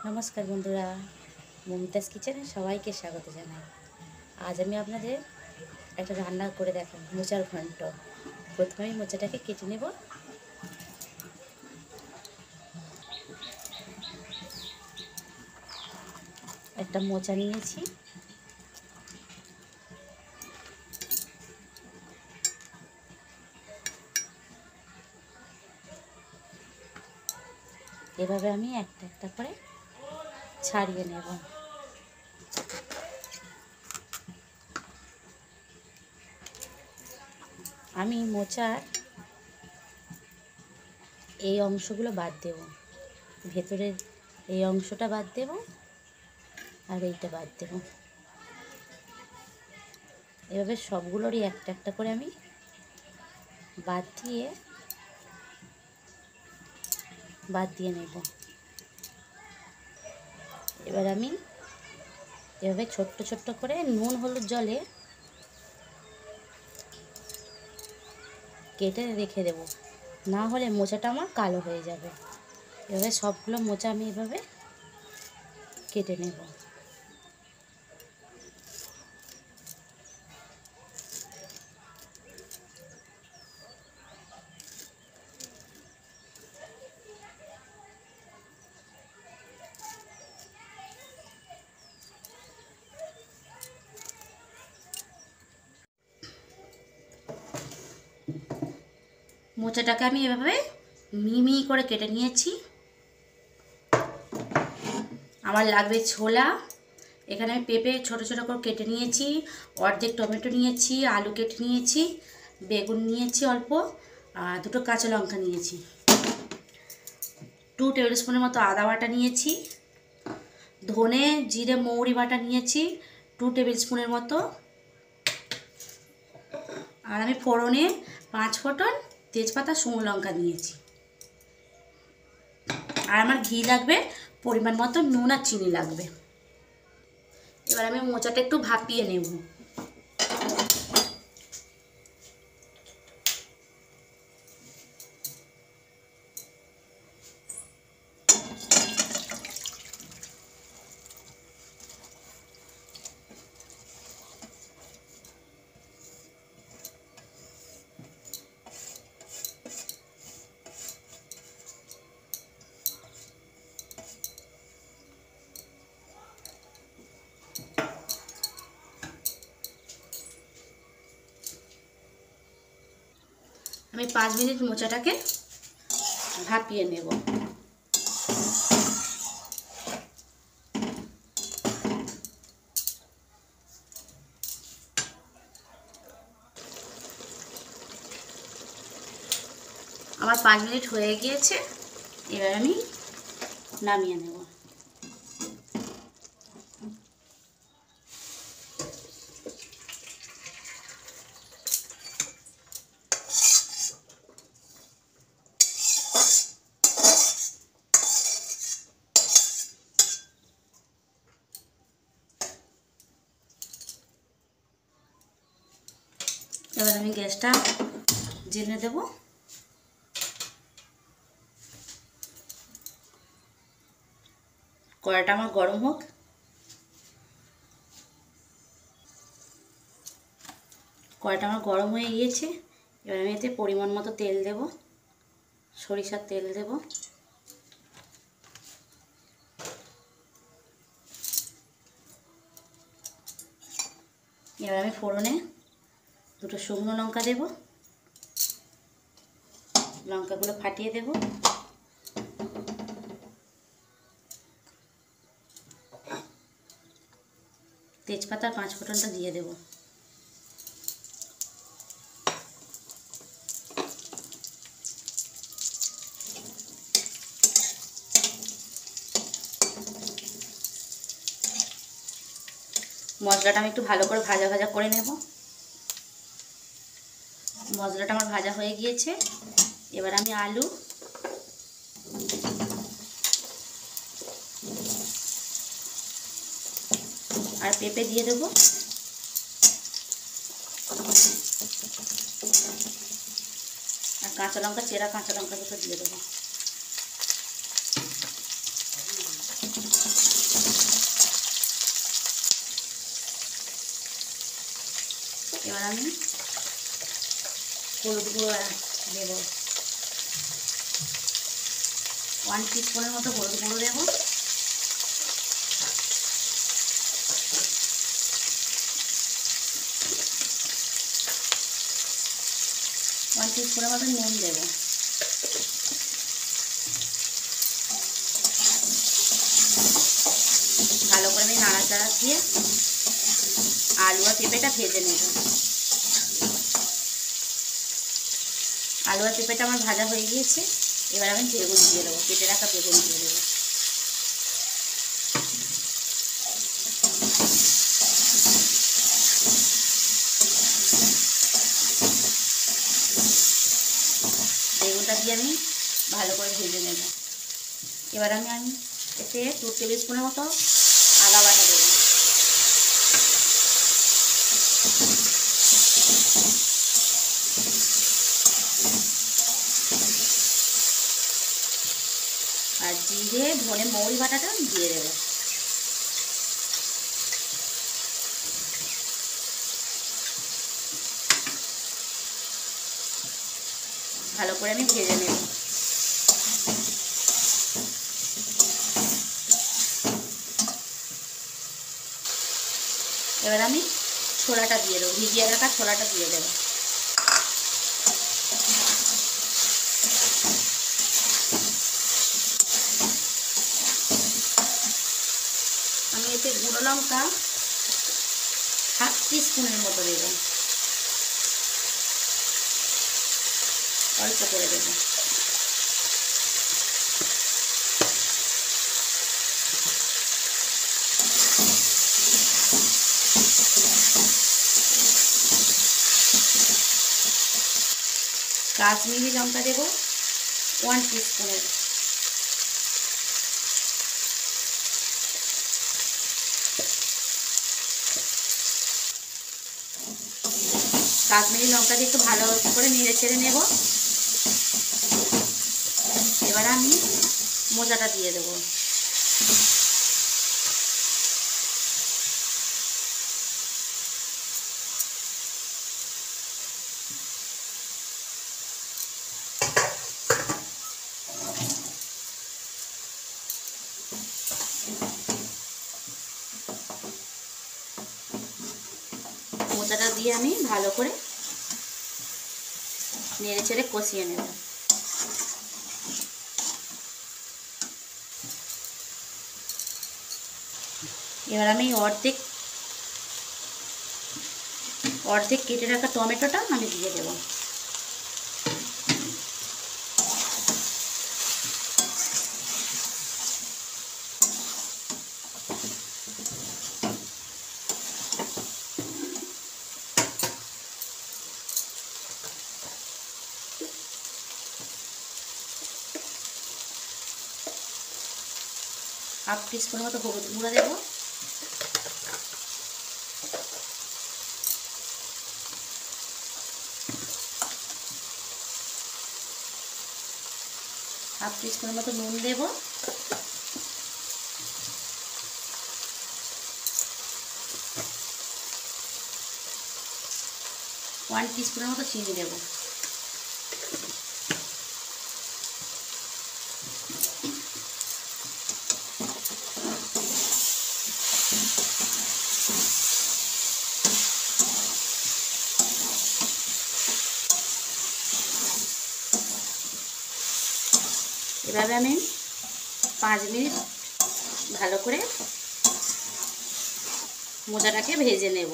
নমস্কার বন্ধুরা, মমিতাস কিচেনে সবাইকে স্বাগত জানাই। আজ আমি আপনাদের একটা রান্না করে দেখাবো, মোচার ঘন্ট। প্রথমেই মোচাটাকে কেটে নেব। একটা মোচা নিয়েছি, এভাবে আমি একটা একটা করে ছাড়িয়ে নেব। আমি মোচার এই অংশগুলো বাদ দেব, ভেতরের এই অংশটা বাদ দেব আর এইটা বাদ দেব। এভাবে সবগুলোরই একটা একটা করে আমি বাদ দিয়ে নেব। এবার আমি এভাবে ছোট্ট ছোট্ট করে নুন হলুদ জলে কেটে রেখে দেব, না হলে মোচাটা আমার কালো হয়ে যাবে। এভাবে সবগুলো মোচা আমি এভাবে কেটে নেব। মোচাটাকে আমি এভাবে মিহি করে কেটে নিয়েছি। আমার লাগবে ছোলা, এখানে আমি পেঁপে ছোট ছোট করে কেটে নিয়েছি, অর্ধেক টমেটো নিয়েছি, আলু কেটে নিয়েছি, বেগুন নিয়েছি অল্প, আর দুটো কাঁচা লঙ্কা নিয়েছি, 2 টেবিল স্পুনের মতো আদা বাটা নিয়েছি, ধনে জিরে মৌরি বাটা নিয়েছি 2 টেবিল স্পুনের মতো, আর আমি ফোড়নে 5 ফোঁটন তেজপাতা শুকনো লঙ্কা নিয়েছি। আর আমার ঘি লাগবে পরিমাণ মতো, নুন আর চিনি লাগবে। এবার আমি মোচাটা একটু ভাপিয়ে নেব। আমি 5 মিনিট মোচাটাকে ভাপিয়ে নেব। আমার 5 মিনিট হয়ে গিয়েছে, এবার আমি নামিয়ে নেব। এবার আমি গ্যাসটা জ্বেলে দেব। কড়াইটা আমার গরম হোক। কড়াইটা আমার গরম হয়ে গিয়েছে, এবার আমি এতে পরিমাণ মতো তেল দেব, সরিষার তেল দেব। এবার আমি ফোড়নে 2টো শুকনো লঙ্কা দেব, লঙ্কাগুলো ফাটিয়ে দেব। তেজপাতা 5 ফোঁটনটা দিয়ে দেব। মশলাটা আমি একটু ভালো করে ভাজা ভাজা করে নেব। মশলাটা আমার ভাজা হয়ে গিয়েছে, এবার আমি আলু আর পেঁপে দিয়ে দেব। আর কাঁচা লঙ্কা, চেরা কাঁচা লঙ্কা দুটো দিয়ে দেবো। এবার আমি হলুদ গুঁড়ো দেব, 1 টিস্পুনের মতো হলুদ গুঁড়ো দেব। ওয়ান টিস্পুনের মতো নুন দেব। ভালো করে আমি নাড়াচাড়া দিয়ে আলু আর পেঁপেটা ভেজে নেব। আলু আর পেঁপেটা আমার ভাজা হয়ে গিয়েছে, এবার আমি বেগুন দিয়ে দেবো, কেটে রাখা বেগুন দিয়ে দেবো। বেগুনটা দিয়ে আমি ভালো করে ভেজে নেব। এবার আমি এতে 2 টেবিল স্পুনের মতো আদা বাটা দেবো। আর জিরে ধনে মৌরি বাটাটা দিয়ে দেবো। ভালো করে আমি ভেজে নেব। এবার আমি ছোলাটা দিয়ে দেবো, ভিজিয়ে রাখা ছোলাটা দিয়ে দেবো। আমি এতে গুঁড়ো লঙ্কা 1/2 টিস্পুনের মতো দেবো, অল্প করে দেবো। কাশ্মীরি লঙ্কা দেবো 1 টিস্পুনের। কাশ্মীরি লঙ্কা দিয়ে একটু ভালো করে নেড়ে ছেড়ে নেব। এবার আমি মোজাটা দিয়ে দেবো। মোজাটা দিয়ে আমি ভালো করে নেড়ে ছেড়ে কষিয়ে নেব। এবার আমি অর্ধেক কেটে রাখা টমেটোটা আমি দিয়ে দেবো। হাফ টিস্পুনের মতো হলুদ গুঁড়ো দেবো। হাফ টিস্পুনের মতো নুন দেব। ওয়ান টিস্পুনের মতো চিনি দেব। এভাবে আমি 5 মিনিট ভালো করে মোজাটাকে ভেজে নেব।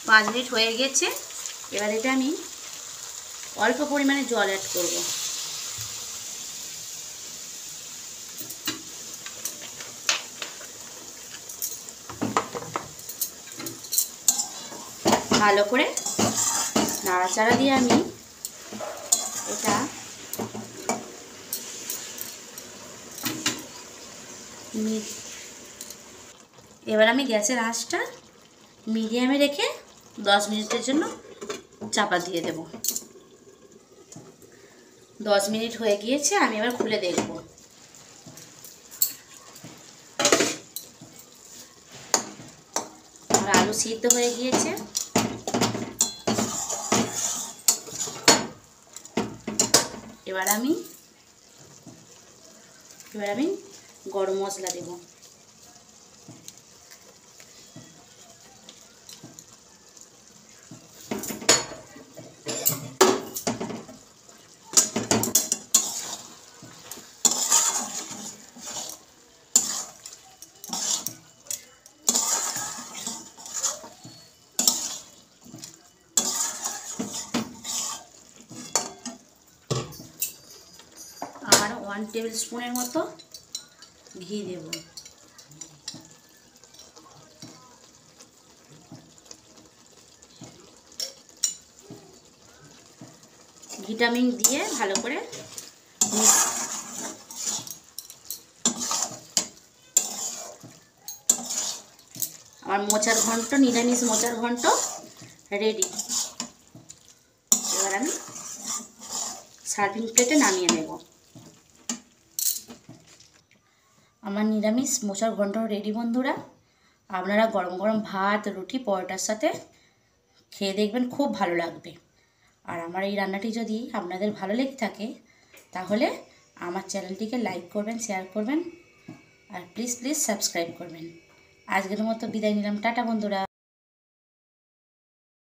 5 মিনিট হয়ে গেছে। এবার এটা আমি অল্প পরিমাণে জল অ্যাড করব। ভালো করে নাড়াচাড়া দিয়ে আমি এটা এবার আমি গ্যাসের আঁচটা মিডিয়ামে রেখে 10 মিনিটের জন্য চাপা দিয়ে দেব। 10 মিনিট হয়ে গিয়েছে, আমি এবার খুলে দেখব। সিদ্ধ হয়ে গিয়েছে। এবার আমি গরম মশলা দেব। আর 1 টেবিল স্পুনের মতো ঘি দেব। ভিটামিন দিয়ে ভালো করে আমার মোচার ঘন্ট, নিরামিষ মোচার ঘন্ট রেডি। এবার আমি সার্ভিং প্লেটে নামিয়ে নেব। আমার নিরামিষ মোচার ঘন্ট রেডি বন্ধুরা। আপনারা গরম গরম ভাত, রুটি, পরোটার সাথে খেয়ে দেখবেন, খুব ভালো লাগবে। আর আমার এই রান্নাটি যদি আপনাদের ভালো লেগে থাকে তাহলে আমার চ্যানেলটিকে লাইক করবেন, শেয়ার করবেন আর প্লিজ সাবস্ক্রাইব করবেন। আজকের মতো বিদায় নিলাম, টাটা বন্ধুরা।